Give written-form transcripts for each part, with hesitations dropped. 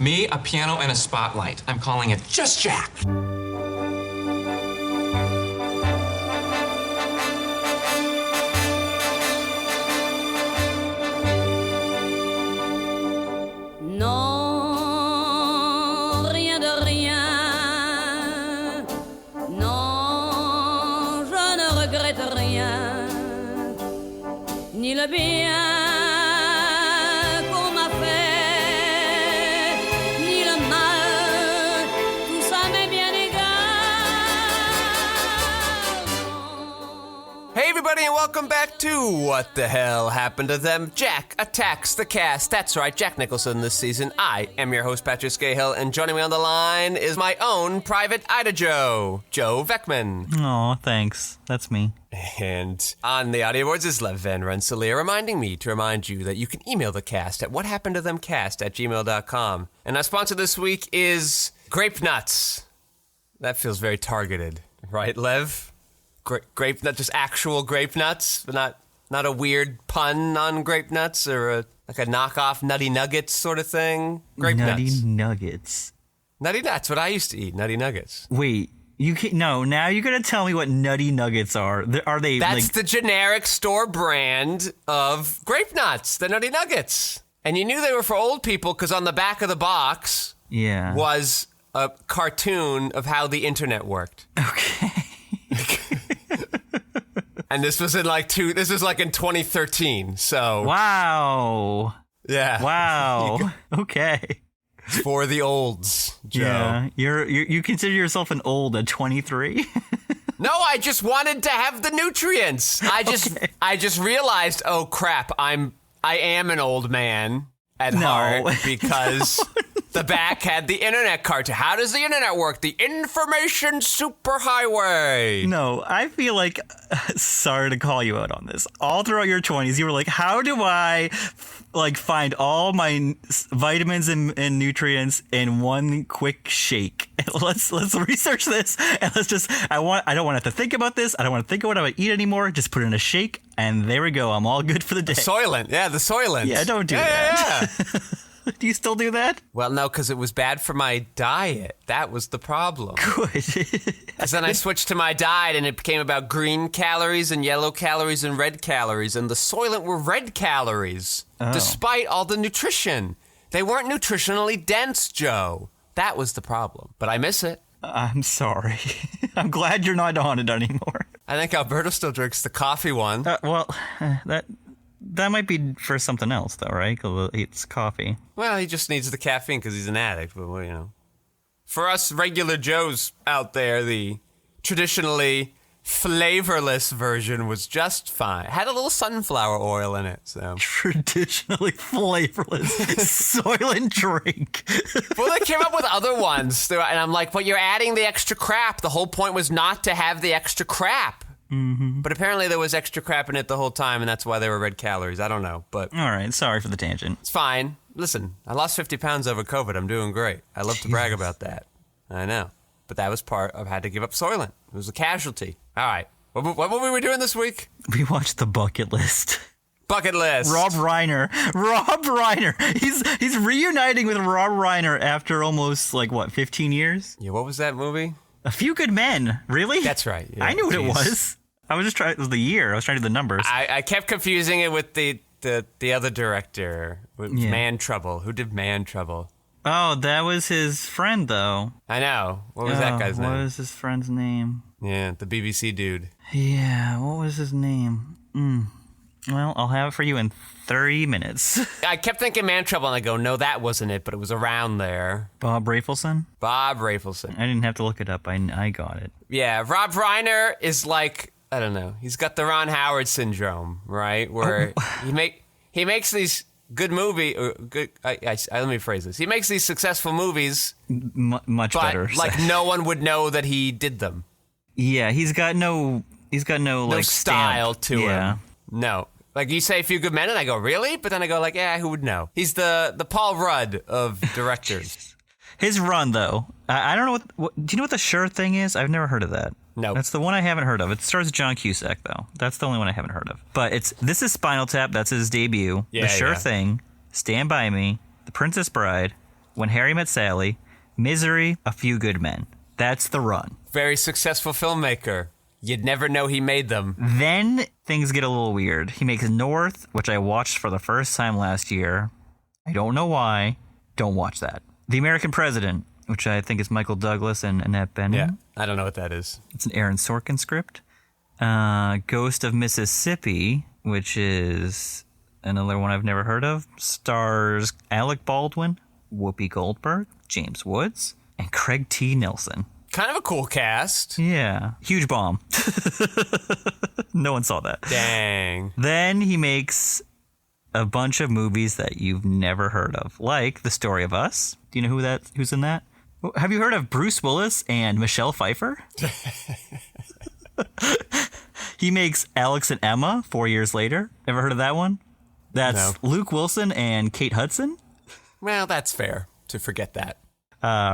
Me, a piano, and a spotlight. I'm calling it Just Jack. Non, rien de rien. Non, je ne regrette rien. Ni le bien qu'on m'a fait, ni le mal, tout ça m'est bien égal. Hey everybody, and welcome back to What the Hell Happened to Them? Jack Attacks the Cast. That's right, Jack Nicholson this season. I am your host, Patrick Skeyhill, and joining me on the line is my own private Ida Joe Vekeman. Aw, thanks. That's me. And on the audio boards is Lev Van Rensselaer reminding me to remind you that you can email the cast at whathappenedtothemcast@gmail.com. And our sponsor this week is Grape Nuts. That feels very targeted, right, Lev? Grape nuts, just actual grape nuts, but not a weird pun on grape nuts or like a knockoff Nutty Nuggets sort of thing. Grape Nutty nuts. Nuggets. Nutty Nuts, what I used to eat, Nutty Nuggets. Wait, you can't. No, now you're gonna tell me what Nutty Nuggets are. Are they? That's like, the generic store brand of grape nuts, the Nutty Nuggets. And you knew they were for old people because on the back of the box Yeah. was a cartoon of how the internet worked. Okay. And this was in in 2013, so. Wow. Yeah. Wow. Okay. For the olds, Joe. Yeah. You consider yourself an old at 23? No, I just wanted to have the nutrients. I just realized, oh crap, I am an old man at heart because the back had the internet cartoon. How does the internet work? The information superhighway. No, I feel like, sorry to call you out on this. All throughout your 20s, you were like, how do I find all my vitamins and nutrients in one quick shake? Let's research this, and I don't want to have to think about this. I don't want to think about what I eat anymore. Just put it in a shake, and there we go. I'm all good for the day. Soylent. Yeah, the Soylent. Yeah, don't do that. Yeah. Do you still do that? Well, no, because it was bad for my diet. That was the problem. Good. Because then I switched to my diet, and it became about green calories and yellow calories and red calories, and the Soylent were red calories, despite all the nutrition. They weren't nutritionally dense, Joe. That was the problem. But I miss it. I'm sorry. I'm glad you're not on it anymore. I think Alberto still drinks the coffee one. That might be for something else, though, right? 'Cause it's coffee. Well, he just needs the caffeine because he's an addict. But, well, you know. For us regular Joes out there, the traditionally flavorless version was just fine. It had a little sunflower oil in it, so. Traditionally flavorless Soylent drink. Well, they came up with other ones, and I'm like, but you're adding the extra crap. The whole point was not to have the extra crap. Mm-hmm. But apparently there was extra crap in it the whole time, and that's why they were red calories. I don't know, but... All right, sorry for the tangent. It's fine. Listen, I lost 50 pounds over COVID. I'm doing great. I love to brag about that. I know. But that was part of I had to give up Soylent. It was a casualty. All right. What were we doing this week? We watched The Bucket List. Bucket List. Rob Reiner. He's reuniting with Rob Reiner after almost, 15 years? Yeah, what was that movie? A Few Good Men. Really? That's right. Yeah, I knew what it was. I was just trying. It was the year. I was trying to do the numbers. I kept confusing it with the other director, with Man Trouble. Who did Man Trouble? Oh, that was his friend, though. I know. What was that guy's name? What was his friend's name? Yeah, the BBC dude. Yeah, what was his name? Well, I'll have it for you in 30 minutes. I kept thinking Man Trouble, and I go, no, that wasn't it, but it was around there. Bob Rafelson? Bob Rafelson. I didn't have to look it up. I got it. Yeah, Rob Reiner is like, I don't know, he's got the Ron Howard syndrome, right? Where he makes these good movie. Let me phrase this. He makes these successful movies, much better. Like no one would know that he did them. Yeah, he's got no style stamp. to him. No. Like, you say A Few Good Men, and I go, really? But then I go, yeah, who would know? He's the Paul Rudd of directors. His run, though, I don't know what. Do you know what the Sure Thing is? I've never heard of that. No. That's the one I haven't heard of. It stars John Cusack, though. That's the only one I haven't heard of. But this is Spinal Tap. That's his debut. Yeah, the Sure yeah. Thing, Stand By Me, The Princess Bride, When Harry Met Sally, Misery, A Few Good Men. That's the run. Very successful filmmaker. You'd never know he made them. Then things get a little weird. He makes North, which I watched for the first time last year. I don't know why. Don't watch that. The American President, which I think is Michael Douglas and Annette Bening. Yeah, I don't know what that is. It's an Aaron Sorkin script. Ghost of Mississippi, which is another one I've never heard of, stars Alec Baldwin, Whoopi Goldberg, James Woods, and Craig T. Nelson. Kind of a cool cast. Yeah. Huge bomb. No one saw that. Dang. Then he makes a bunch of movies that you've never heard of, like The Story of Us. Do you know who's in that? Have you heard of Bruce Willis and Michelle Pfeiffer? He makes Alex and Emma 4 years later. Ever heard of that one? That's No. Luke Wilson and Kate Hudson. Well, that's fair to forget that.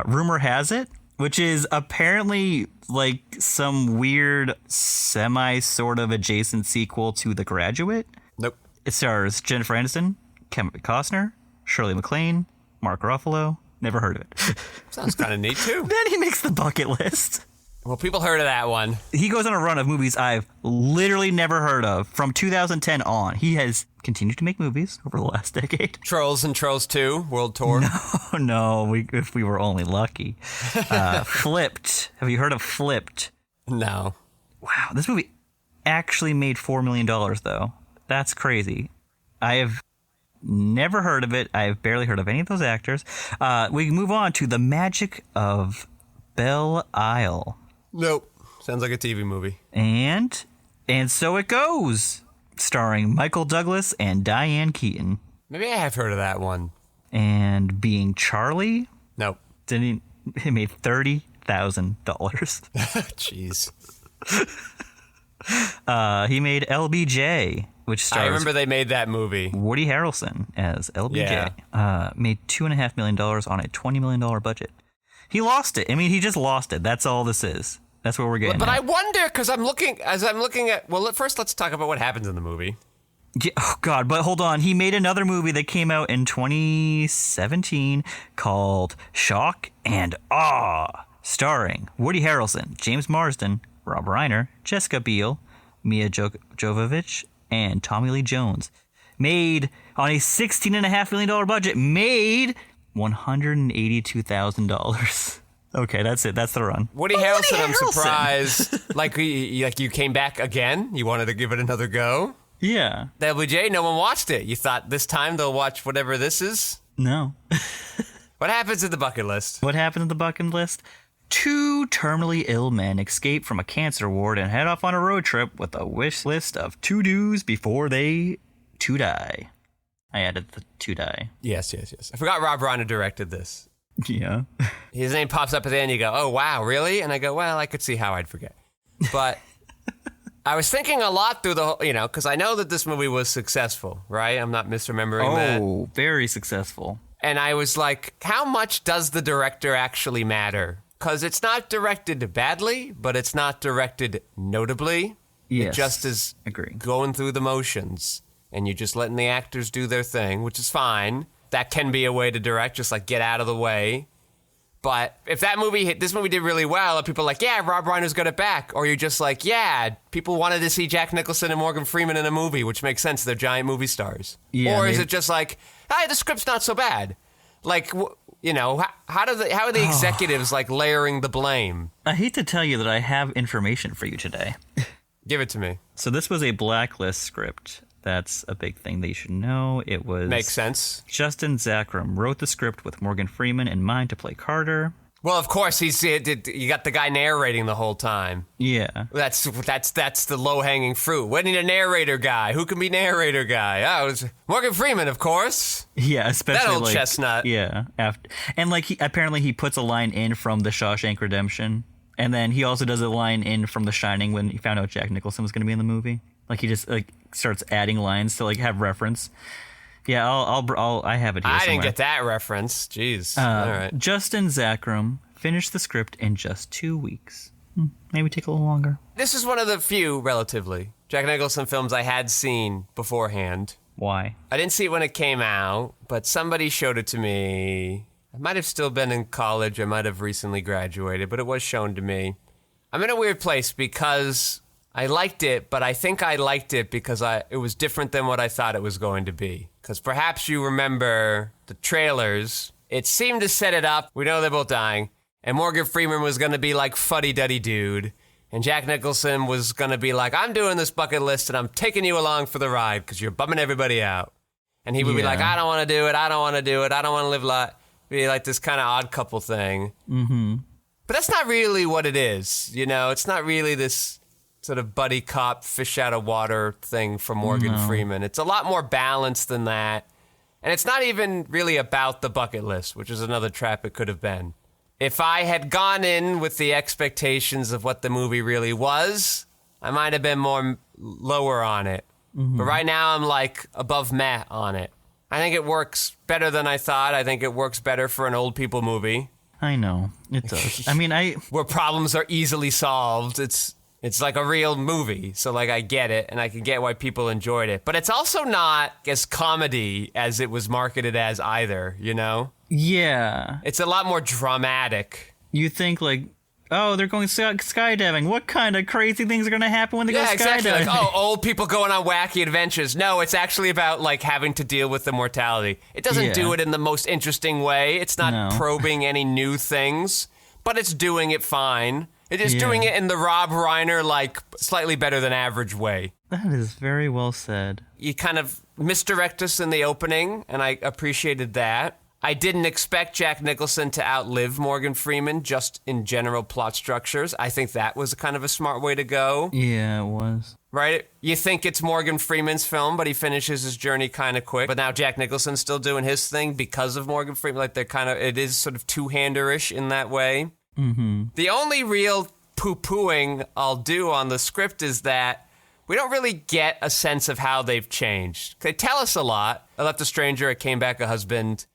Rumor Has It, which is apparently like some weird semi sort of adjacent sequel to The Graduate. Nope. It stars Jennifer Aniston, Kevin Costner, Shirley MacLaine, Mark Ruffalo. Never heard of it. Sounds kind of neat, too. Then he makes the bucket list. Well, people heard of that one. He goes on a run of movies I've literally never heard of from 2010 on. He has continued to make movies over the last decade. Trolls and Trolls 2 World Tour. No, if we were only lucky. Flipped. Have you heard of Flipped? No. Wow, this movie actually made $4 million, though. That's crazy. I have never heard of it. I have barely heard of any of those actors. We move on to The Magic of Belle Isle. Nope. Sounds like a TV movie. And So It Goes, starring Michael Douglas and Diane Keaton. Maybe I have heard of that one. And Being Charlie, Nope. he made $30,000. Jeez. He made LBJ, which stars I remember they made that movie. Woody Harrelson as LBJ. Yeah. Made $2.5 million on a $20 million budget. He lost it. I mean, he just lost it. That's all this is. That's what we're getting But at. I wonder, because I'm looking at... Well, first let's talk about what happens in the movie. Yeah, oh, God, but hold on. He made another movie that came out in 2017 called Shock and Awe, starring Woody Harrelson, James Marsden, Rob Reiner, Jessica Biel, Mia Jovovich, and Tommy Lee Jones. Made on a $16.5 million budget. Made $182,000. Okay, that's it. That's the run. Woody Harrelson, I'm surprised. like you came back again? You wanted to give it another go? Yeah. The LBJ, no one watched it. You thought this time they'll watch whatever this is? No. What happens in the bucket list? What happened in the bucket list? 2 terminally ill men escape from a cancer ward and head off on a road trip with a wish list of to-dos before they to die. I added the to die. Yes. I forgot Rob Reiner directed this. Yeah. His name pops up at the end. You go, oh, wow, really? And I go, well, I could see how I'd forget. But I was thinking a lot through the whole, because I know that this movie was successful, right? I'm not misremembering that. Oh, very successful. And I was like, how much does the director actually matter? Because it's not directed badly, but it's not directed notably. Yes. It just is Agree. going through the motions. And you're just letting the actors do their thing, which is fine. That can be a way to direct, just like get out of the way. But if this movie did really well, and people are like, yeah, Rob Reiner's got it back. Or you're just like, yeah, people wanted to see Jack Nicholson and Morgan Freeman in a movie, which makes sense. They're giant movie stars. Yeah, or is it just like, hey, the script's not so bad? Like, how are the executives like layering the blame? I hate to tell you that I have information for you today. Give it to me. So this was a blacklist script. That's a big thing that you should know. It was... Makes sense. Justin Zackram wrote the script with Morgan Freeman in mind to play Carter. Well, of course, you got the guy narrating the whole time. Yeah. That's the low-hanging fruit. We need a narrator guy. Who can be narrator guy? Oh, it was Morgan Freeman, of course. Yeah, especially that old chestnut. Yeah. And apparently he puts a line in from The Shawshank Redemption. And then he also does a line in from The Shining when he found out Jack Nicholson was going to be in the movie. Like he just starts adding lines to have reference. Yeah, I have it here I somewhere. didn't get that reference. Jeez. All right. Justin Zackram finished the script in just 2 weeks. Maybe take a little longer. This is one of the few, relatively, Jack Nicholson films I had seen beforehand. Why? I didn't see it when it came out, but somebody showed it to me I might have still been in college. I might have recently graduated, but it was shown to me. I'm in a weird place because I liked it, but I think I liked it because it was different than what I thought it was going to be. Because perhaps you remember the trailers. It seemed to set it up. We know they're both dying. And Morgan Freeman was going to be like fuddy-duddy dude. And Jack Nicholson was going to be like, I'm doing this bucket list and I'm taking you along for the ride because you're bumming everybody out. And he would be like, I don't want to do it. I don't want to do it. I don't want to live life. Be like this kind of odd couple thing. Mm-hmm. But that's not really what it is. You know, it's not really this sort of buddy cop, fish out of water thing for Morgan Freeman. It's a lot more balanced than that. And it's not even really about the bucket list, which is another trap it could have been. If I had gone in with the expectations of what the movie really was, I might have been more lower on it. Mm-hmm. But right now I'm like above meh on it. I think it works better than I thought. I think it works better for an old people movie. I know. It does. I mean, where problems are easily solved. It's like a real movie. So like I get it and I can get why people enjoyed it. But it's also not as comedy as it was marketed as either, you know? Yeah. It's a lot more dramatic. You think like, oh, they're going skydiving. What kind of crazy things are going to happen when they go skydiving? Exactly. Like, oh, old people going on wacky adventures. No, it's actually about like having to deal with the mortality. It doesn't do it in the most interesting way. It's not probing any new things, but it's doing it fine. It is doing it in the Rob Reiner, like, slightly better than average way. That is very well said. You kind of misdirect us in the opening, and I appreciated that. I didn't expect Jack Nicholson to outlive Morgan Freeman just in general plot structures. I think that was kind of a smart way to go. Yeah, it was. Right? You think it's Morgan Freeman's film, but he finishes his journey kind of quick. But now Jack Nicholson's still doing his thing because of Morgan Freeman. Like, it is sort of two-hander-ish in that way. Mm-hmm. The only real poo-pooing I'll do on the script is that we don't really get a sense of how they've changed. They tell us a lot. I left a stranger, I came back a husband.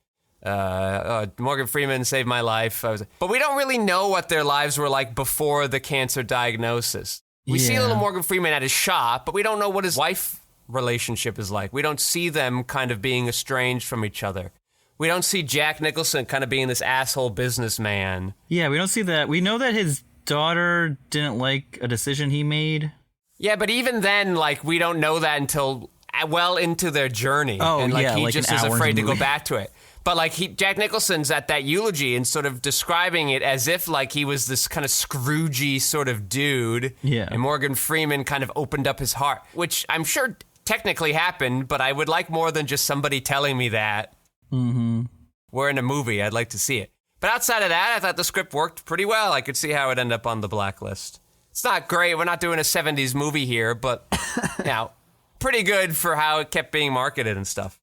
Morgan Freeman saved my life. But we don't really know what their lives were like before the cancer diagnosis. We see a little Morgan Freeman at his shop, but we don't know what his wife relationship is like. We don't see them kind of being estranged from each other. We don't see Jack Nicholson kind of being this asshole businessman. Yeah, we don't see that. We know that his daughter didn't like a decision he made. Yeah, but even then, like, we don't know that until well into their journey. Oh, and, like, yeah, he like just an is hour afraid to movie. go back to it. But, like, Jack Nicholson's at that eulogy and sort of describing it as if, like, he was this kind of Scroogey sort of dude. Yeah. And Morgan Freeman kind of opened up his heart, which I'm sure technically happened, but I would like more than just somebody telling me that. Mm-hmm. We're in a movie. I'd like to see it. But outside of that, I thought the script worked pretty well. I could see how it ended up on the blacklist. It's not great. We're not doing a 70s movie here, but, you know, pretty good for how it kept being marketed and stuff.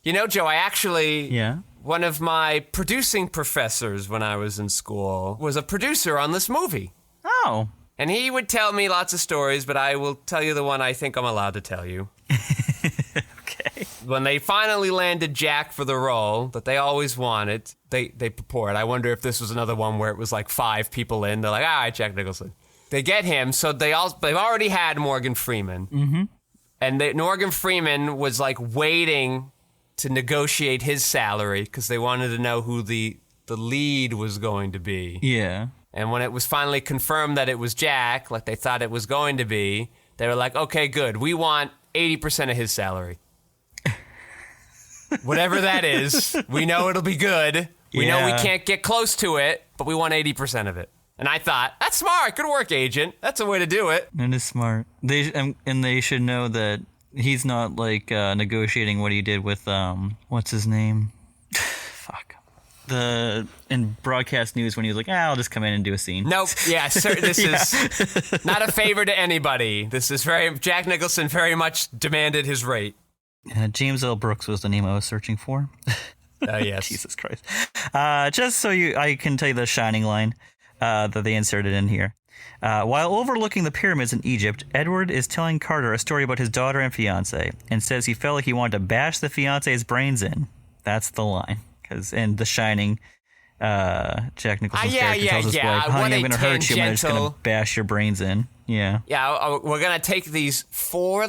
You know, Joe, I actually... Yeah? One of my producing professors when I was in school was a producer on this movie. Oh. And he would tell me lots of stories, but I will tell you the one I think I'm allowed to tell you. Okay. When they finally landed Jack for the role that they always wanted, they purport. I wonder if this was another one where it was like 5 people in. They're like, all right, Jack Nicholson. They get him, so they've already had Morgan Freeman. Mm-hmm. And Morgan Freeman was like waiting to negotiate his salary because they wanted to know who the lead was going to be. Yeah. And when it was finally confirmed that it was Jack, like they thought it was going to be, they were like, okay, good. We want 80% of his salary. Whatever that is, we know it'll be good. We know we can't get close to it, but we want 80% of it. And I thought, that's smart. Good work, agent. That's a way to do it. That is smart. They should know that he's not like negotiating what he did with what's his name? Fuck. In broadcast news when he was like, I'll just come in and do a scene. Nope. Yeah, sir, this is not a favor to anybody. This is Jack Nicholson very much demanded his rate. James L. Brooks was the name I was searching for. Yes. Jesus Christ. Just so I can tell you the shining line that they inserted in here. While overlooking the pyramids in Egypt, Edward is telling Carter a story about his daughter and fiance, and says he felt like he wanted to bash the fiance's brains in. That's the line. Because in The Shining, Jack Nicholson's character tells his wife, honey, I'm going to hurt you, I'm just going to bash your brains in. Yeah. Yeah, we're going to take these four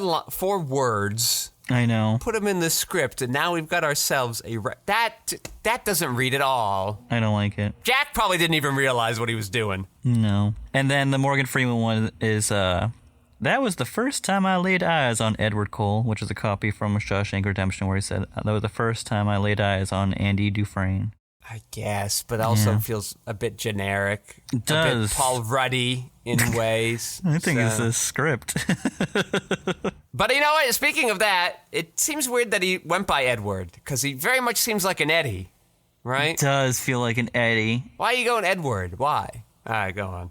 words I know. Put him in the script, and now we've got ourselves that doesn't read at all. I don't like it. Jack probably didn't even realize what he was doing. No. And then the Morgan Freeman one is, that was the first time I laid eyes on Edward Cole, which is a copy from Shawshank Redemption, where he said, that was the first time I laid eyes on Andy Dufresne. I guess, but also feels a bit generic. It does. A bit Paul Ruddy in ways. I think it's a script. But you know what? Speaking of that, it seems weird that he went by Edward, because he very much seems like an Eddie, right? It does feel like an Eddie. Why are you going Edward? Why? All right, go on.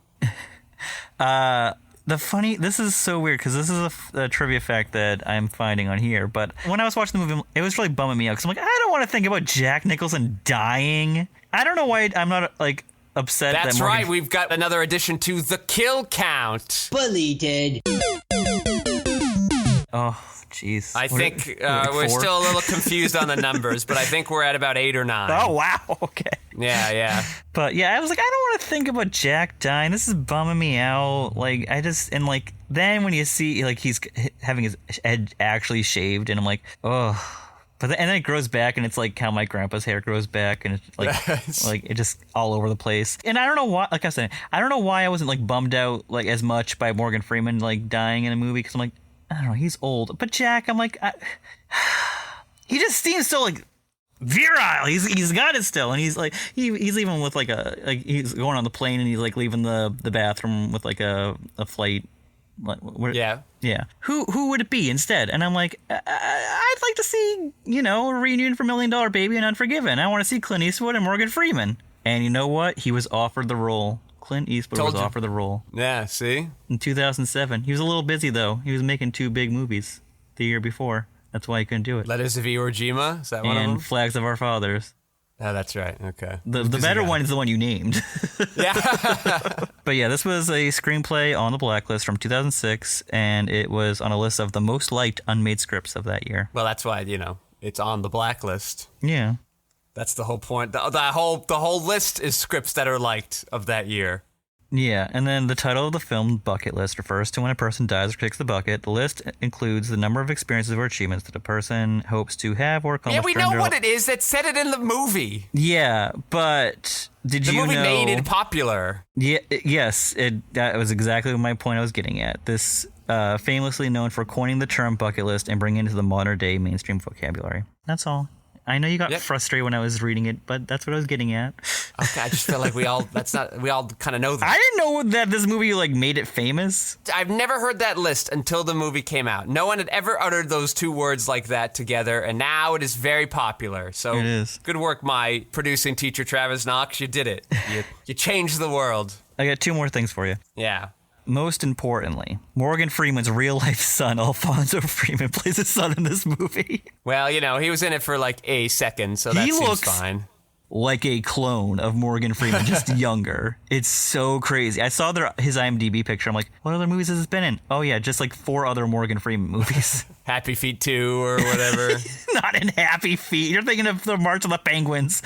This is so weird, because this is a trivia fact that I'm finding on here, but when I was watching the movie, it was really bumming me out, because I'm like, I don't want to think about Jack Nicholson dying. I don't know why I'm not, like, upset. That's right, we've got another addition to the kill count. Bullied. Oh, jeez. I think we're still a little confused on the numbers, but I think we're at about 8 or 9. Oh, wow, okay. Yeah. But yeah, I was like, I don't want to think about Jack dying. This is bumming me out. Like, then when you see, like, he's having his head actually shaved, and I'm like, oh. And then it grows back, and it's like how my grandpa's hair grows back, and it's like, like it just all over the place. And I don't know why, like I said, I don't know why I wasn't like bummed out like as much by Morgan Freeman like dying in a movie, because I'm like, I don't know, he's old. But Jack, I'm like, he just seems so like virile. He's got it still, and he's like he's even with like he's going on the plane, and he's like leaving the bathroom with like a flight. Yeah. Who would it be instead? And I'm like, I'd like to see, a reunion for $1 Million Baby and Unforgiven. I want to see Clint Eastwood and Morgan Freeman. And you know what? He was offered the role. Clint Eastwood was offered the role. Yeah, see? In 2007. He was a little busy, though. He was making 2 big movies the year before. That's why he couldn't do it. Letters of Iwo Jima? Is that one of them? And Flags of Our Fathers. Oh, that's right. Okay. The better one is the one you named. Yeah. But yeah, this was a screenplay on the Blacklist from 2006, and it was on a list of the most liked unmade scripts of that year. Well, that's why, it's on the Blacklist. Yeah. That's the whole point. The whole list is scripts that are liked of that year. Yeah, and then the title of the film, Bucket List, refers to when a person dies or kicks the bucket. The list includes the number of experiences or achievements that a person hopes to have or accomplish. Yeah, we know what it is. That said it in the movie. Yeah, but did you know... The movie made it popular. Yeah, yes, that was exactly my point I was getting at. This famously known for coining the term bucket list and bringing it into the modern-day mainstream vocabulary. That's all. I know you got frustrated when I was reading it, but that's what I was getting at. Okay, I just feel like we all kind of know that. I didn't know that this movie made it famous. I've never heard that list until the movie came out. No one had ever uttered those 2 words like that together, and now it is very popular. So it is. Good work, my producing teacher, Travis Knox. You did it. You changed the world. I got 2 more things for you. Yeah. Most importantly, Morgan Freeman's real-life son, Alfonso Freeman, plays his son in this movie. Well, he was in it for a second, so that seems fine. Like a clone of Morgan Freeman, just younger. It's so crazy. I saw his IMDb picture. I'm like, what other movies has this been in? Oh, yeah, just 4 other Morgan Freeman movies. Happy Feet 2 or whatever. Not in Happy Feet. You're thinking of the March of the Penguins.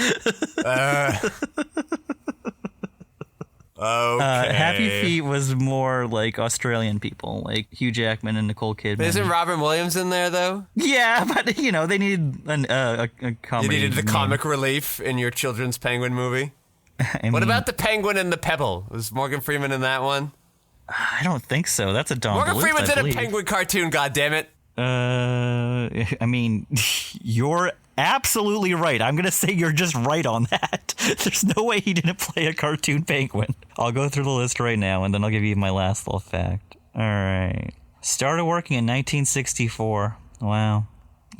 Okay. Happy Feet was more like Australian people, like Hugh Jackman and Nicole Kidman. Isn't Robin Williams in there, though? Yeah, but, they needed a comedy. You needed the comic relief in your children's Penguin movie? What about the Penguin and the Pebble? Was Morgan Freeman in that one? I don't think so. That's a Don Morgan Bluth, Freeman's in a Penguin cartoon, goddammit. You're absolutely right. I'm going to say you're just right on that. There's no way he didn't play a cartoon penguin. I'll go through the list right now, and then I'll give you my last little fact. All right. Started working in 1964. Wow.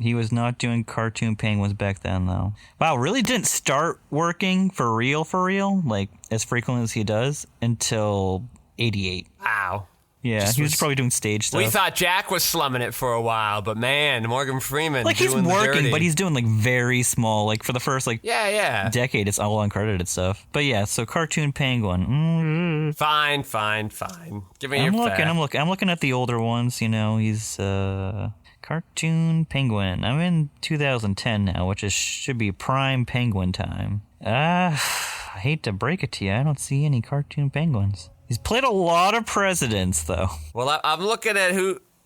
He was not doing cartoon penguins back then, though. Wow, really didn't start working for real, as frequently as he does, until 88. Wow. Yeah, he was probably doing stage stuff. We thought Jack was slumming it for a while, but man, Morgan Freeman he's doing working, the dirty. but he's doing very small. For the first decade, it's all uncredited stuff. But yeah, so cartoon penguin. Fine. Give me your fact. I'm looking at the older ones. He's cartoon penguin. I'm in 2010 now, which should be prime penguin time. I hate to break it to you, I don't see any cartoon penguins. He's played a lot of presidents, though. Well, I'm looking at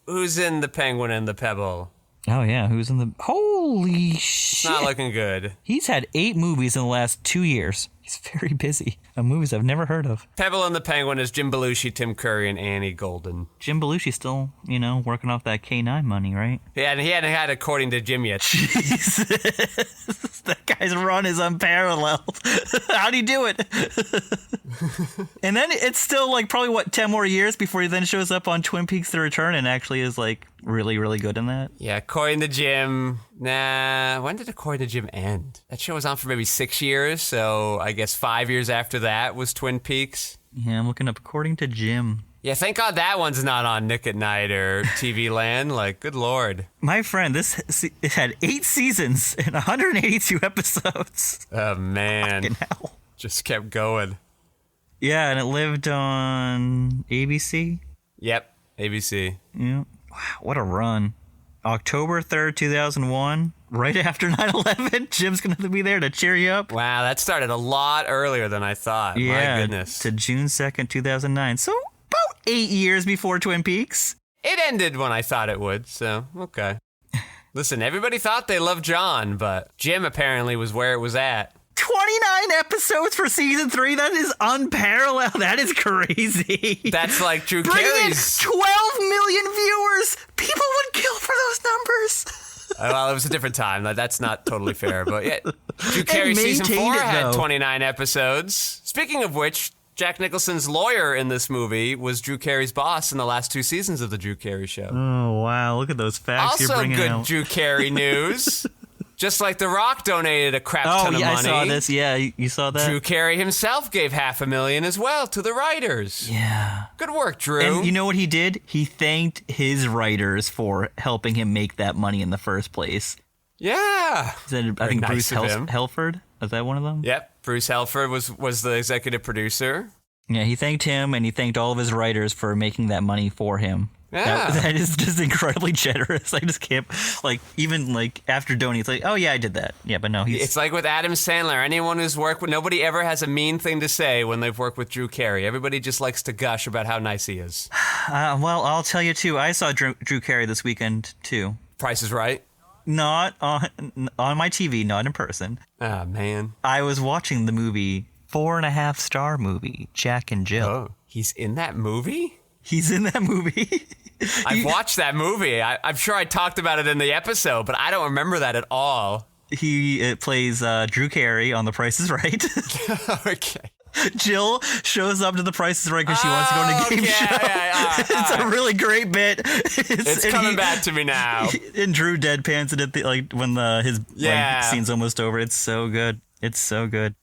who's in the Penguin and the Pebble. Oh, yeah. Who's in the... Holy shit. Not looking good. He's had 8 movies in the last 2 years. He's very busy on movies I've never heard of. Pebble and the Penguin is Jim Belushi, Tim Curry, and Annie Golden. Jim Belushi still, working off that K9 money, right? Yeah, and he hadn't had According to Jim yet. Jesus. That guy's run is unparalleled. How'd he do it? And then it's still probably 10 more years before he then shows up on Twin Peaks: The Return and actually is really, really good in that. Yeah, According to Jim. Nah, when did According to Jim end? That show was on for maybe 6 years, so I guess 5 years after that was Twin Peaks. Yeah, I'm looking up According to Jim. Yeah, thank God that one's not on Nick at Night or TV Land. Good Lord. My friend, it had 8 seasons and 182 episodes. Oh, man. Fucking hell. Just kept going. Yeah, and it lived on ABC. Yep, ABC. Yeah. Wow, what a run. October 3rd, 2001, right after 9/11. Jim's going to be there to cheer you up. Wow, that started a lot earlier than I thought. Yeah, my goodness. To June 2nd, 2009. So about 8 years before Twin Peaks. It ended when I thought it would, so okay. Listen, everybody thought they loved John, but Jim apparently was where it was at. 29 episodes for season 3. That is unparalleled. That is crazy. That's like Drew Bring Carey's. in 12 million viewers. People would kill for those numbers. Well, it was a different time. That's not totally fair, but yeah. Drew Carey season 4 maintained it, had though. 29 episodes. Speaking of which, Jack Nicholson's lawyer in this movie was Drew Carey's boss in the last 2 seasons of the Drew Carey Show. Oh, wow. Look at those facts you're Also bringing good out. Drew Carey news. Just like The Rock donated a crap ton of money. I saw this. Yeah, you saw that? Drew Carey himself gave $500,000 as well to the writers. Yeah. Good work, Drew. And you know what he did? He thanked his writers for helping him make that money in the first place. Yeah. Is that, I Very think nice Bruce of him. Helford? Is that one of them? Yep. Bruce Helford was the executive producer. Yeah, he thanked him and he thanked all of his writers for making that money for him. Yeah. That is just incredibly generous. I just can't, even after Donnie, it's oh yeah, I did that. Yeah, but no, he's... It's like with Adam Sandler. Anyone who's worked with... Nobody ever has a mean thing to say when they've worked with Drew Carey. Everybody just likes to gush about how nice he is. Well, I'll tell you, too. I saw Drew Carey this weekend, too. Price is Right? Not on my TV, not in person. Ah, man. I was watching the movie, 4.5-star movie, Jack and Jill. Oh, he's in that movie? He's in that movie. I've watched that movie. I'm sure I talked about it in the episode, but I don't remember that at all. He plays Drew Carey on The Price is Right. Okay. Jill shows up to The Price is Right because she wants to go on a game show. Yeah, It's a really great bit. It's coming back to me now. And Drew deadpans it at the, when his scene's almost over. It's so good. It's so good.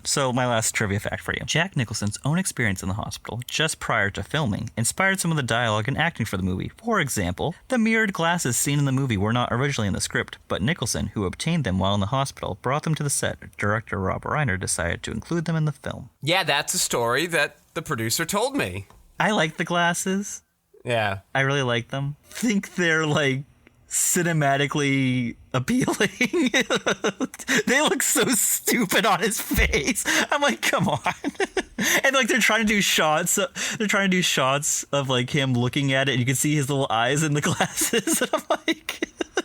So my last trivia fact for you. Jack Nicholson's own experience in the hospital just prior to filming inspired some of the dialogue and acting for the movie. For example, the mirrored glasses seen in the movie were not originally in the script, but Nicholson, who obtained them while in the hospital, brought them to the set. Director Rob Reiner decided to include them in the film. Yeah, that's a story that the producer told me. I like the glasses. Yeah. I really like them. Think they're cinematically appealing. They look so stupid on his face. I'm come on. And they're trying to do shots. They're trying to do shots of him looking at it, and you can see his little eyes in the glasses. And I'm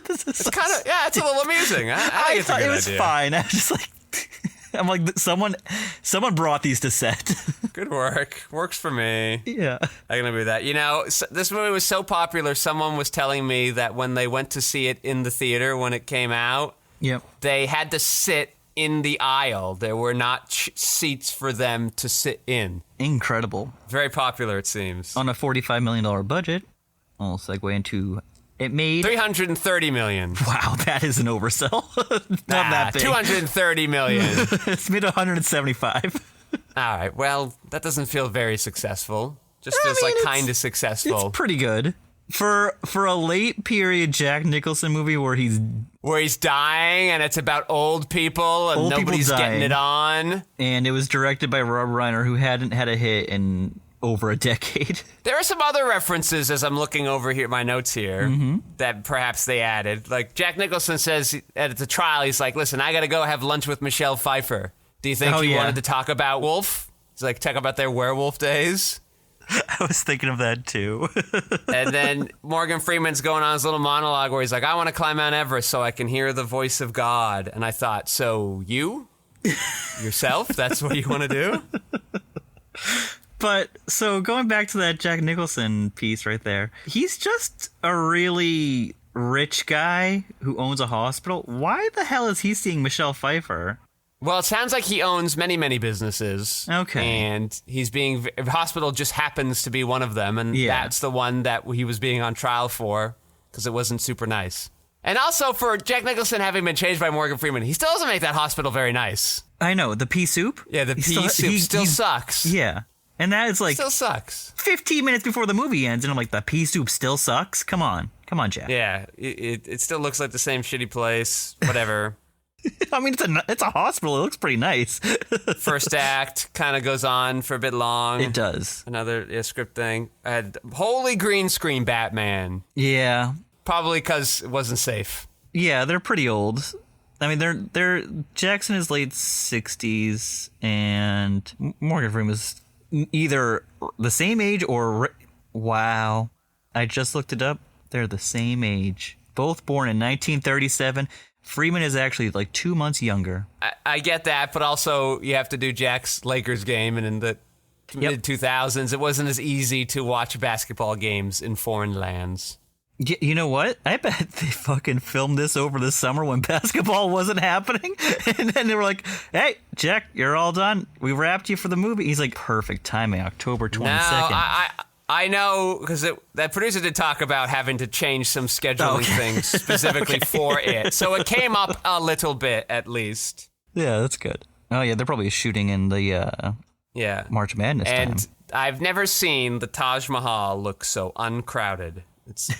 this is it's kind of it's a little amusing. I think it's a good it was idea. fine. I was just I'm someone brought these to set. Good work. Works for me. Yeah. I'm going to be that. This movie was so popular, someone was telling me that when they went to see it in the theater when it came out, Yep. they had to sit in the aisle. There were not seats for them to sit in. Incredible. Very popular, it seems. On a $45 million budget, I'll segue into... It made... $330 million. Wow, that is an oversell. Not that big. $230 million. It's made 175. All right, well, that doesn't feel very successful. Just feels it's- kind of successful. It's pretty good. For a late period Jack Nicholson movie where he's dying and it's about old people and Old people nobody's getting dying. it on. and it was directed by Rob Reiner, who hadn't had a hit in over a decade. There are some other references as I'm looking over here, my notes here, that perhaps they added. Jack Nicholson says at the trial, he's like, listen, I got to go have lunch with Michelle Pfeiffer. Do you think he wanted to talk about Wolf? He's talk about their werewolf days. I was thinking of that too. And then Morgan Freeman's going on his little monologue where he's like, I want to climb Mount Everest so I can hear the voice of God. And I thought, so you? Yourself? That's what you want to do? But, so going back to that Jack Nicholson piece right there, he's just a really rich guy who owns a hospital. Why the hell is he seeing Michelle Pfeiffer? Well, it sounds like he owns many, many businesses. Okay. And he's being, hospital just happens to be one of them. And that's the one that he was being on trial for because it wasn't super nice. And also for Jack Nicholson having been changed by Morgan Freeman, he still doesn't make that hospital very nice. I know, the pea soup? Yeah, the pea soup still sucks. Yeah. And that is like still sucks. 15 minutes before the movie ends, and I'm like, the pea soup still sucks? Come on, Jack. Yeah, it still looks like the same shitty place. Whatever. I mean, it's a hospital. It looks pretty nice. First act kind of goes on for a bit long. It does. Another script thing. I had holy green screen Batman. Yeah. Probably because it wasn't safe. Yeah, they're pretty old. I mean, they're Jackson is late 60s, and Morgan Freeman is either the same age or... Wow. I just looked it up. They're the same age. Both born in 1937. Freeman is actually like 2 months younger. I get that, but also you have to do Jack's Lakers game, and in the mid-2000s, it wasn't as easy to watch basketball games in foreign lands. You know what? I bet they fucking filmed this over the summer when basketball wasn't happening. And then they were like, hey, Jack, you're all done. We wrapped you for the movie. He's like, perfect timing, October 22nd. No, I know, because that producer did talk about having to change some scheduling things specifically for it. So it came up a little bit, at least. Yeah, that's good. Oh, yeah, they're probably shooting in the March Madness time. And I've never seen the Taj Mahal look so uncrowded. It's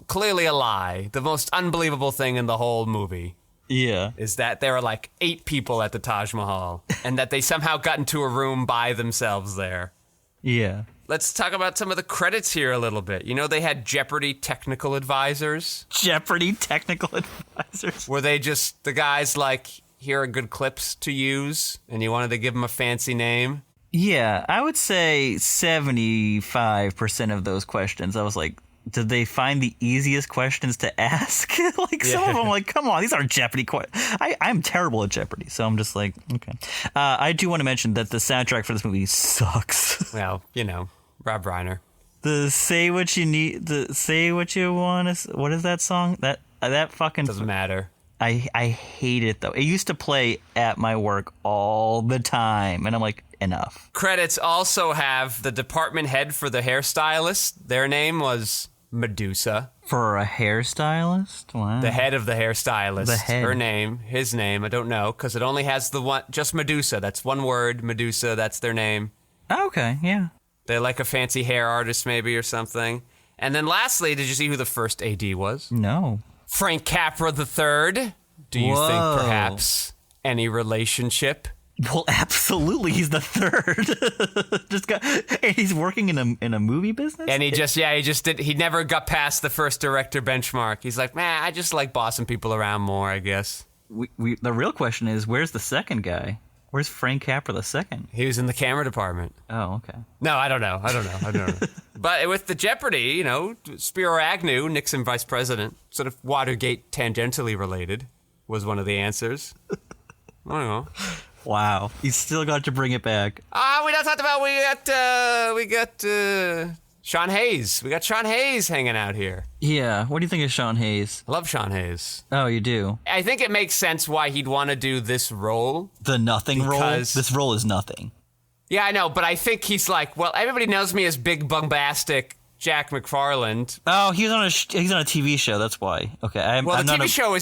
clearly a lie. The most unbelievable thing in the whole movie is that there are like 8 people at the Taj Mahal and that they somehow got into a room by themselves there. Yeah. Let's talk about some of the credits here a little bit. You know, they had Jeopardy technical advisors. Jeopardy technical advisors? Were they just the guys like, here are good clips to use, and you wanted to give them a fancy name? Yeah, I would say 75% of those questions, I was like, did they find the easiest questions to ask? Like, some of them, like, come on, these aren't Jeopardy questions. I'm terrible at Jeopardy, so I'm just like, okay. I do want to mention that the soundtrack for this movie sucks. Well, you know, Rob Reiner. The say what you need, the say what you want to, what is that song? That fucking... Doesn't matter. I hate it, though. It used to play at my work all the time, and I'm like, enough. Credits also have the department head for the hairstylist. Their name was Medusa. For a hairstylist? Wow. The head of the hairstylist. The head. Her name, his name, I don't know, because it only has the one, just Medusa. That's one word, Medusa, that's their name. Oh, okay, yeah. They're like a fancy hair artist maybe or something. And then lastly, did you see who the first AD was? No. Frank Capra III. Do you think perhaps any relationship? Well, absolutely, he's the third. And he's working in a movie business. And he never got past the first director benchmark. He's like, man, I just like bossing people around more, I guess. The real question is, where's the second guy? Where's Frank Capra II? He was in the camera department. Oh, okay. No, I don't know. But with the Jeopardy, you know, Spiro Agnew, Nixon vice president, sort of Watergate tangentially related, was one of the answers. I don't know. Wow, you still got to bring it back. We not talked about we got Sean Hayes. We got Sean Hayes hanging out here. Yeah, what do you think of Sean Hayes? I love Sean Hayes. Oh, you do? I think it makes sense why he'd want to do this role. The nothing role? This role is nothing. Yeah, I know, but I think he's like, well, everybody knows me as big, bombastic Jack McFarland. Oh, he's on a TV show, that's why. Okay. The TV show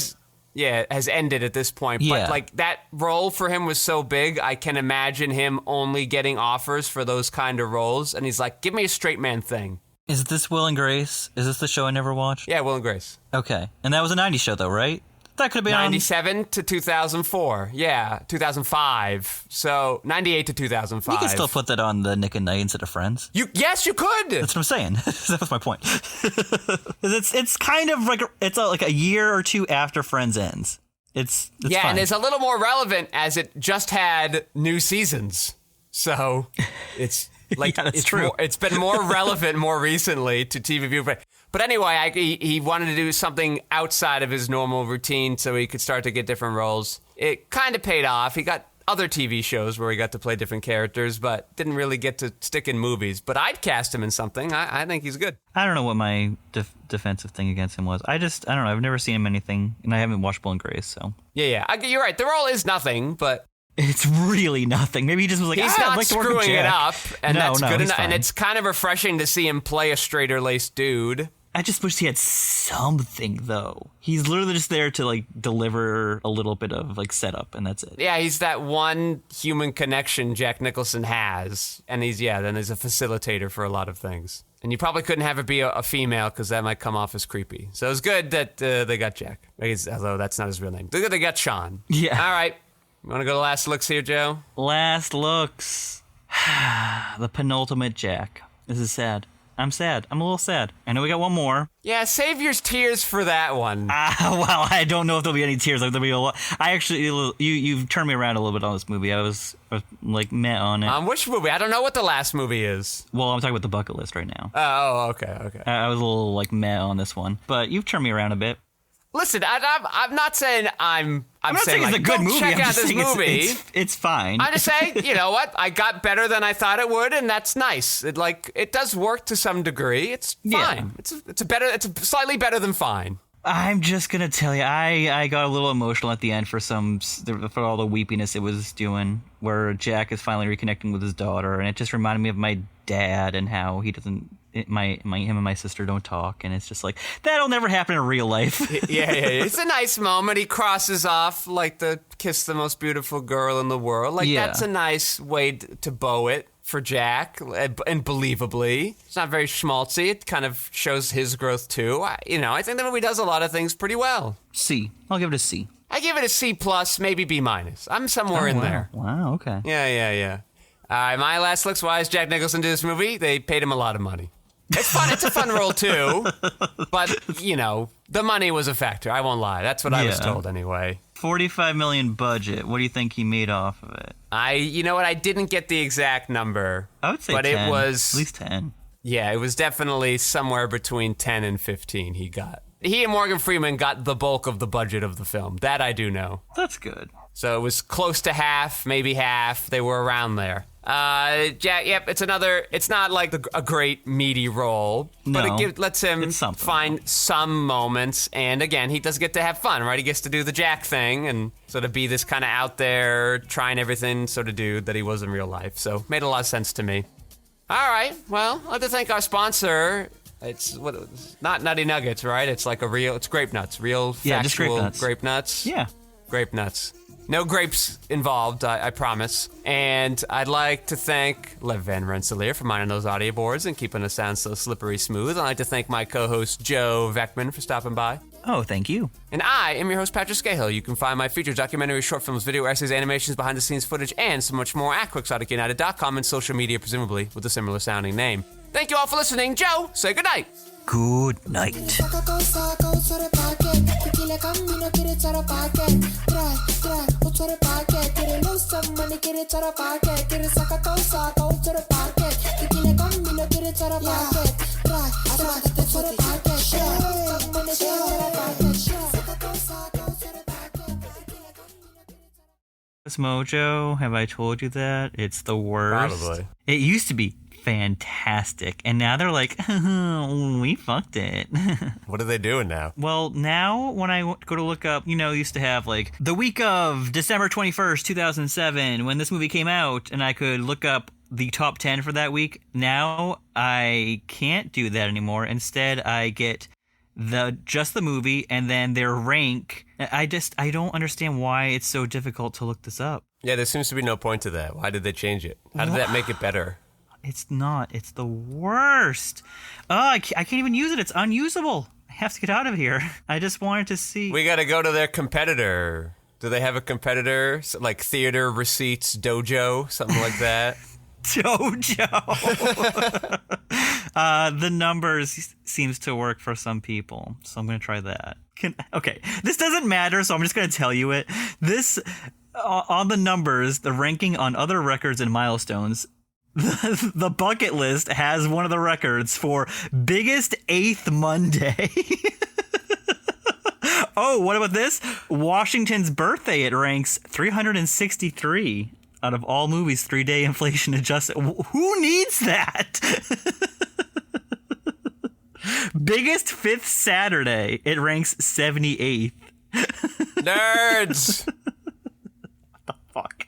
has ended at this point. Yeah. But, like, that role for him was so big, I can imagine him only getting offers for those kind of roles. And he's like, give me a straight man thing. Is this Will and Grace? Is this the show I never watched? Yeah, Will and Grace. Okay. And that was a 90s show, though, right? That could have been 97 to 2004. Yeah, 2005. So 98 to 2005. You can still put that on the Nick and Night instead of Friends. Yes, you could. That's what I'm saying. That was my point. It's kind of like like a year or two after Friends ends. It's fine. And it's a little more relevant as it just had new seasons. So it's Like, Yeah, that's it's true. It's been more relevant more recently to TV view. But anyway, he wanted to do something outside of his normal routine so he could start to get different roles. It kind of paid off. He got other TV shows where he got to play different characters, but didn't really get to stick in movies. But I'd cast him in something. I think he's good. I don't know what my defensive thing against him was. I don't know. I've never seen him in anything, and I haven't watched Will and Grace, so. Yeah. You're right. The role is nothing, but It's really nothing. Maybe he just was like, he's I'd not like to work with screwing it Jack. up, and No, that's good he's enough. And fine. it's kind of refreshing to see him play a straighter-laced dude. I just wish he had something, though. He's literally just there to, like, deliver a little bit of, like, setup, and that's it. Yeah, he's that one human connection Jack Nicholson has, and he's a facilitator for a lot of things. And you probably couldn't have it be a female because that might come off as creepy. So it was good that they got Jack, although that's not his real name. They got Sean. Yeah. All right. You want to go to last looks here, Joe? Last looks. The penultimate Jack. This is sad. I'm sad. I'm a little sad. I know we got one more. Yeah, save your tears for that one. Well, I don't know if there'll be any tears. Like, there'll be a lot. I actually, you've turned me around a little bit on this movie. I was like, meh on it. Which movie? I don't know what the last movie is. Well, I'm talking about the bucket list right now. Oh, okay. I was a little, like, meh on this one. But you've turned me around a bit. Listen, I'm not saying I'm not saying saying like, it's a good go movie. check I'm out just this saying movie. It's fine. I just say, you know what? I got better than I thought it would, and that's nice. It does work to some degree. It's fine. Yeah. It's slightly better than fine. I'm just gonna tell you, I got a little emotional at the end for all the weepiness it was doing, where Jack is finally reconnecting with his daughter, and it just reminded me of my dad and how he doesn't. Him and my sister don't talk, and it's just like that'll never happen in real life. Yeah. It's a nice moment. He crosses off like the kiss the most beautiful girl in the world. Like that's a nice way to bow it for Jack, and believably, it's not very schmaltzy. It kind of shows his growth too. I think the movie does a lot of things pretty well. C. I'll give it a C. I give it a C plus, maybe B minus. I'm somewhere in there. Wow. Okay. Yeah. My last looks wise, Jack Nicholson did this movie. They paid him a lot of money. It's fun. It's a fun role too, but the money was a factor. I won't lie. That's what I was told anyway. $45 million budget. What do you think he made off of it? You know what? I didn't get the exact number. I would say but 10. It was at least 10. Yeah, it was definitely somewhere between 10 and 15. He and Morgan Freeman got the bulk of the budget of the film. That I do know. That's good. So it was close to half, maybe half. They were around there. Jack, it's not like a great meaty role, but it lets him find some moments. And again, he does get to have fun, right? He gets to do the Jack thing and sort of be this kind of out there, trying everything sort of dude that he was in real life. So made a lot of sense to me. All right. Well, I'd like to thank our sponsor. It's not Nutty Nuggets, right? It's like it's Grape Nuts, real factual just grape nuts. Yeah. Grape Nuts. No grapes involved, I promise. And I'd like to thank Lev Van Rensselaer for minding those audio boards and keeping us sound so slippery smooth. I'd like to thank my co-host Joe Vekeman for stopping by. Oh, thank you. And I am your host, Patrick Skeyhill. You can find my features, documentaries, short films, video essays, animations, behind-the-scenes footage, and so much more at QuixoticUnited.com and social media, presumably with a similar-sounding name. Thank you all for listening. Joe, say goodnight. Good night. This Mojo, have I told you that? It's the worst. Probably. It used to be fantastic, and now they're like, we fucked it. What are they doing now? Well, now when I go to look up, used to have like the week of December 21st, 2007, when this movie came out, and I could look up the top 10 for that week. Now I can't do that anymore. Instead, I get just the movie and then their rank. I don't understand why it's so difficult to look this up. Yeah, there seems to be no point to that. Why did they change it? How did that make it better? It's not. It's the worst. Oh, I can't even use it. It's unusable. I have to get out of here. I just wanted to see. We got to go to their competitor. Do they have a competitor? Like Theater Receipts Dojo? Something like that? Dojo. The numbers seems to work for some people, so I'm going to try that. Okay, this doesn't matter, so I'm just going to tell you it. This, on the numbers, the ranking on other records and milestones, The bucket list has one of the records for biggest 8th Monday. Oh, what about this? Washington's birthday. It ranks 363 out of all movies, 3-day inflation adjusted. Who needs that? Biggest 5th Saturday. It ranks 78th. Nerds! What the fuck?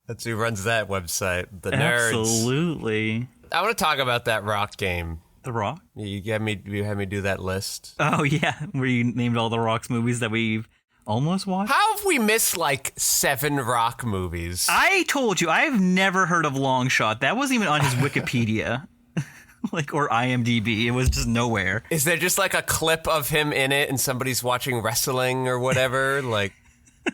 That's who runs that website. The nerds. Absolutely. I want to talk about that rock game. The Rock? You had me do that list. Oh, yeah. Where you named all the Rock's movies that we've almost watched? How have we missed like 7 Rock movies? I told you, I've never heard of Long Shot. That wasn't even on his Wikipedia. Or IMDb. It was just nowhere. Is there just like a clip of him in it and somebody's watching wrestling or whatever? Like,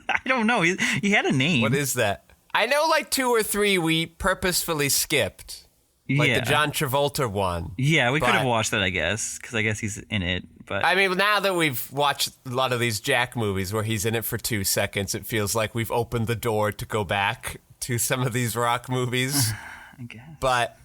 I don't know. He had a name. what is that? I know like 2 or 3 we purposefully skipped. Like the John Travolta one. Yeah, we could have watched that, I guess, because I guess he's in it. But I mean, now that we've watched a lot of these Jack movies where he's in it for 2 seconds, it feels like we've opened the door to go back to some of these Rock movies. I guess. But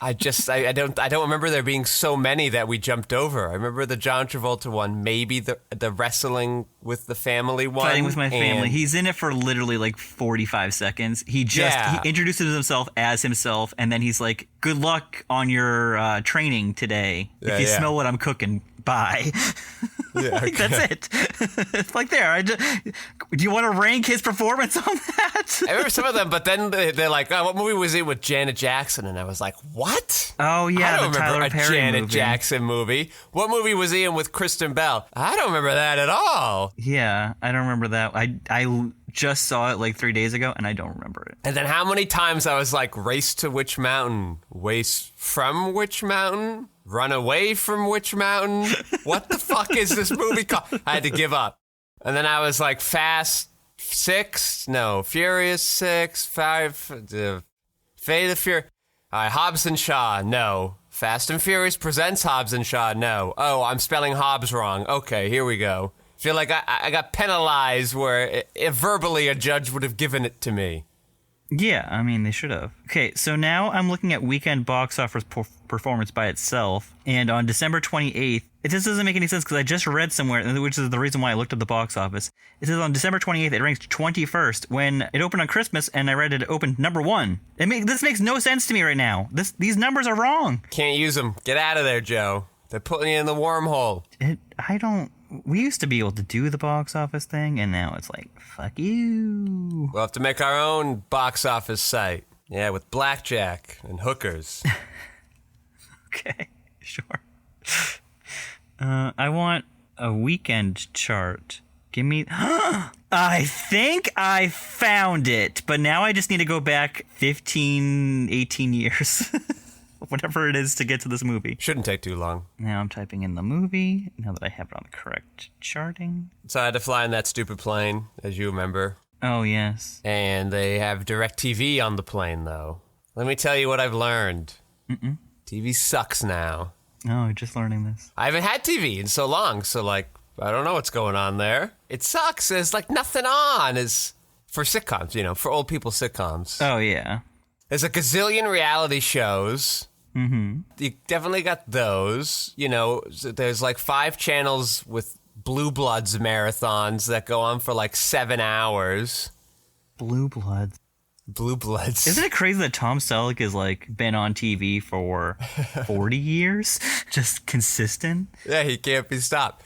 I don't remember there being so many that we jumped over. I remember the John Travolta one, maybe the wrestling with the family one. Fighting with my family. He's in it for literally like 45 seconds. He introduces himself as himself, and then he's like, "Good luck on your training today. If you smell what I'm cooking, bye." Yeah, okay. That's it. It's like there. Do you want to rank his performance on that? I remember some of them, but then they're like, "Oh, what movie was it with Janet Jackson?" And I was like, "What?" Oh yeah, I don't remember Tyler a Perry Janet movie. Jackson movie. What movie was he in with Kristen Bell? I don't remember that at all. Yeah, I don't remember that. I just saw it like 3 days ago, and I don't remember it. And then how many times I was like, "Race to which mountain? Race from which mountain? Run away from which mountain? What the fuck is this movie called?" I had to give up. And then I was like, Fast 6? No. Furious 6? 5? Fate of Fury? All right, Hobbs and Shaw? No. Fast and Furious presents Hobbs and Shaw? No. Oh, I'm spelling Hobbs wrong. Okay, here we go. Feel like I got penalized where verbally a judge would have given it to me. Yeah, I mean, they should have. Okay, so now I'm looking at weekend box office performance by itself, and on December 28th, it just doesn't make any sense because I just read somewhere, which is the reason why I looked at the box office. It says on December 28th, it ranks 21st, when it opened on Christmas, and I read it opened number 1. This makes no sense to me right now. These numbers are wrong. Can't use them. Get out of there, Joe. They're putting you in the wormhole. We used to be able to do the box office thing, and now it's like, fuck you. We'll have to make our own box office site. Yeah, with blackjack and hookers. Okay, sure. I want a weekend chart. Give me... I think I found it, but now I just need to go back 15, 18 years. Whatever it is to get to this movie. Shouldn't take too long. Now I'm typing in the movie, now that I have it on the correct charting. So I had to fly in that stupid plane, as you remember. Oh, yes. And they have DirecTV on the plane, though. Let me tell you what I've learned. TV sucks now. Oh, you're just learning this. I haven't had TV in so long, so, like, I don't know what's going on there. It sucks. There's, like, nothing on. Is for sitcoms, you know, for old people sitcoms. Oh, yeah. There's a gazillion reality shows. Mm-hmm. You definitely got those. You know, there's like 5 channels with Blue Bloods marathons that go on for like 7 hours. Blue Bloods. Blue Bloods. Isn't it crazy that Tom Selleck has like been on TV for 40 years? Just consistent? Yeah, he can't be stopped.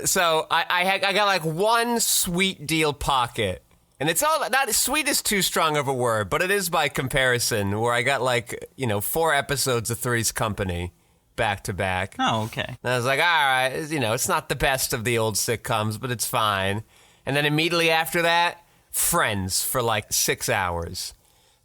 So I got like one sweet deal pocket. And it's all, not sweet is too strong of a word, but it is by comparison, where I got like, 4 episodes of Three's Company back to back. Oh, okay. And I was like, all right, it's not the best of the old sitcoms, but it's fine. And then immediately after that, Friends for like 6 hours.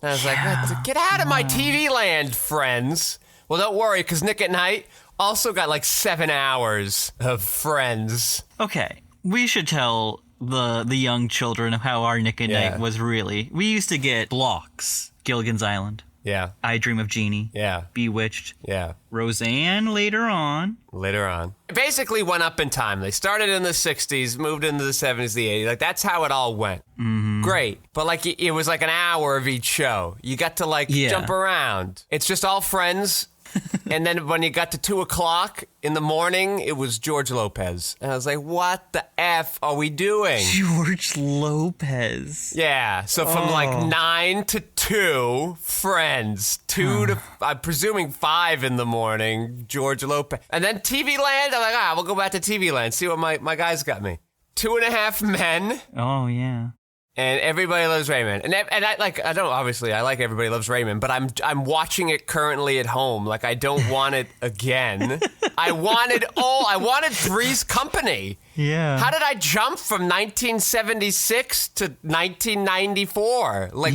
And I was like, get out of my TV land, Friends. Well, don't worry, because Nick at Night also got like 7 hours of Friends. Okay, we should tell the young children of how our Nick at Night was really. We used to get blocks, Gilligan's Island. Yeah. I Dream of Jeannie. Yeah. Bewitched. Yeah. Roseanne later on. It basically went up in time. They started in the 60s, moved into the 70s, the 80s. Like, that's how it all went. Mm-hmm. Great. But, like, it was like an hour of each show. You got to, like, jump around. It's just all friends. And then when you got to 2 o'clock in the morning, it was George Lopez. And I was like, what the F are we doing? George Lopez. Yeah. So from like 9 to 2, Friends. 2 to, I'm presuming 5 in the morning, George Lopez. And then TV Land, I'm like, we'll go back to TV Land, see what my guys got me. 2.5 Men. Oh, yeah. And Everybody Loves Raymond. And I like Everybody Loves Raymond, but I'm watching it currently at home. Like, I don't want it again. I wanted Three's Company. Yeah. How did I jump from 1976 to 1994? Like,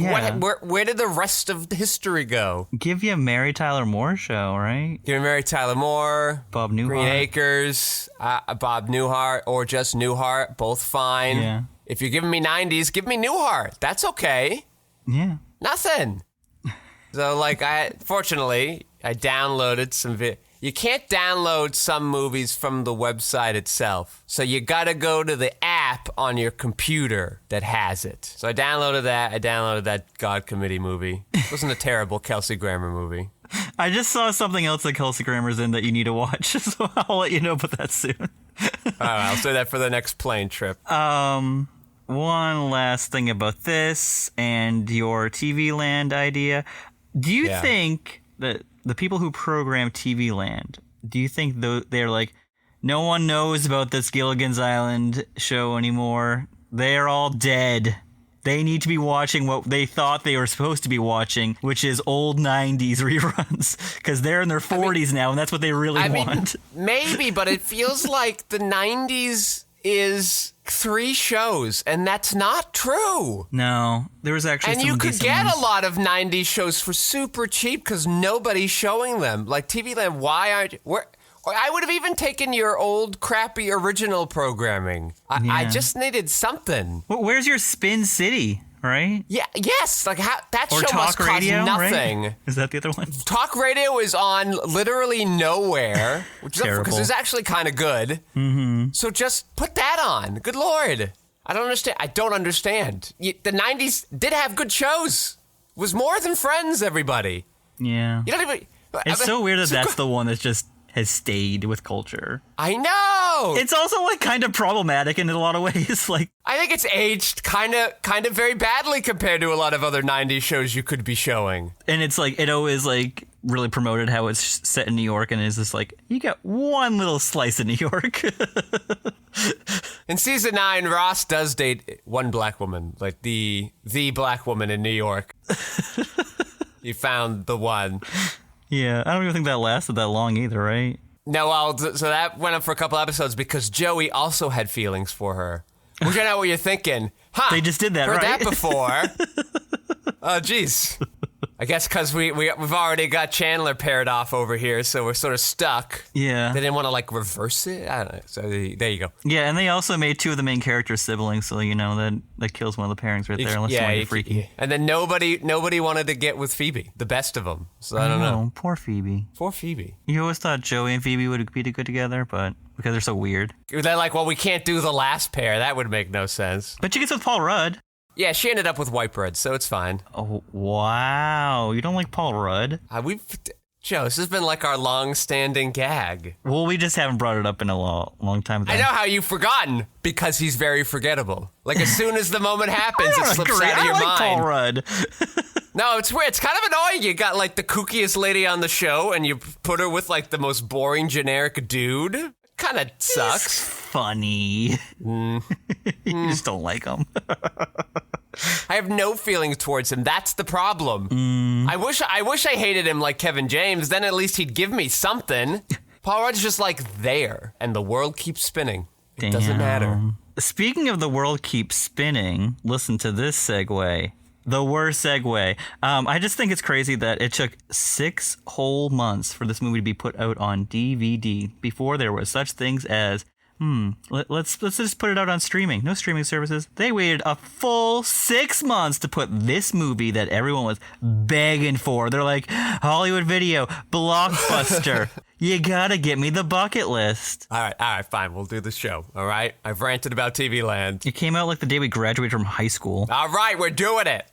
where did the rest of the history go? Give you a Mary Tyler Moore show, right? Give me Mary Tyler Moore. Bob Newhart. Green Acres. Bob Newhart or just Newhart. Both fine. Yeah. If you're giving me 90s, give me Newhart. That's okay. Yeah. Nothing. So, like, fortunately, I downloaded some You can't download some movies from the website itself. So you gotta go to the app on your computer that has it. So I downloaded that. I downloaded that God Committee movie. It wasn't a terrible Kelsey Grammer movie. I just saw something else that Kelsey Grammer's in that you need to watch, so I'll let you know about that soon. All right, I'll say that for the next plane trip. One last thing about this and your TV Land idea. Do you think that the people who program TV Land, do you think they're like, no one knows about this Gilligan's Island show anymore? They're all dead. They need to be watching what they thought they were supposed to be watching, which is old 90s reruns, because they're in their 40s now, and that's what they really want. Maybe, but it feels like the 90s is 3 shows, and that's not true. No, there was actually and some you could decent get ones. a lot of 90s shows for super cheap because nobody's showing them. Like TV Land, why aren't... I would have even taken your old crappy original programming. I just needed something. Well, where's your Spin City, right? Yeah, yes. Like that or show Talk must cost Radio, nothing. Right? Is that the other one? Talk Radio is on literally nowhere, which is because it's actually kind of good. Mm-hmm. So just put that on. Good Lord. I don't understand. The 90s did have good shows. It was more than Friends, everybody. Yeah. You don't even... It's so weird that that's the one that's just has stayed with culture. I know. It's also like kind of problematic in a lot of ways. Like, I think it's aged kind of very badly compared to a lot of other 90s shows you could be showing. And it's like, it always like really promoted how it's set in New York, and it's just like, you get one little slice of New York. In season 9, Ross does date one black woman, like the black woman in New York. He found the one. Yeah, I don't even think that lasted that long either, right? No, well, so that went up for a couple episodes because Joey also had feelings for her. Which I know what you're thinking. Huh, they just did that, heard right? Heard that before. Oh, jeez. I guess because we've already got Chandler paired off over here, so we're sort of stuck. Yeah. They didn't want to, like, reverse it? I don't know. So there you go. Yeah, and they also made 2 of the main characters siblings, so, you know, that kills one of the pairings right there, unless you want to be freaky. Yeah. And then nobody wanted to get with Phoebe, the best of them. So I don't know. Poor Phoebe. Poor Phoebe. You always thought Joey and Phoebe would be good together, but because they're so weird. They're like, well, we can't do the last pair. That would make no sense. But she gets with Paul Rudd. Yeah, she ended up with white bread, so it's fine. Oh, wow. You don't like Paul Rudd? Joe, this has been like our long-standing gag. Well, we just haven't brought it up in a long time. Then. I know how you've forgotten, because he's very forgettable. Like, as soon as the moment happens, it slips out of your mind. Paul Rudd. No, it's weird. It's kind of annoying. You got, like, the kookiest lady on the show, and you put her with, like, the most boring, generic dude. Kind of sucks. He's funny. You just don't like him. I have no feelings towards him. That's the problem. I wish I hated him like Kevin James. Then at least he'd give me something. Paul Rudd's just like there, and the world keeps spinning. It doesn't matter. Speaking of the world keeps spinning, listen to this segue. The worst segue. I just think it's crazy that it took 6 whole months for this movie to be put out on DVD before there were such things as Let's just put it out on streaming. No streaming services. They waited a full 6 months to put this movie that everyone was begging for. They're like, Hollywood Video, Blockbuster. You gotta get me the bucket list. All right, fine. We'll do the show. All right? I've ranted about TV Land. It came out like the day we graduated from high school. All right, we're doing it.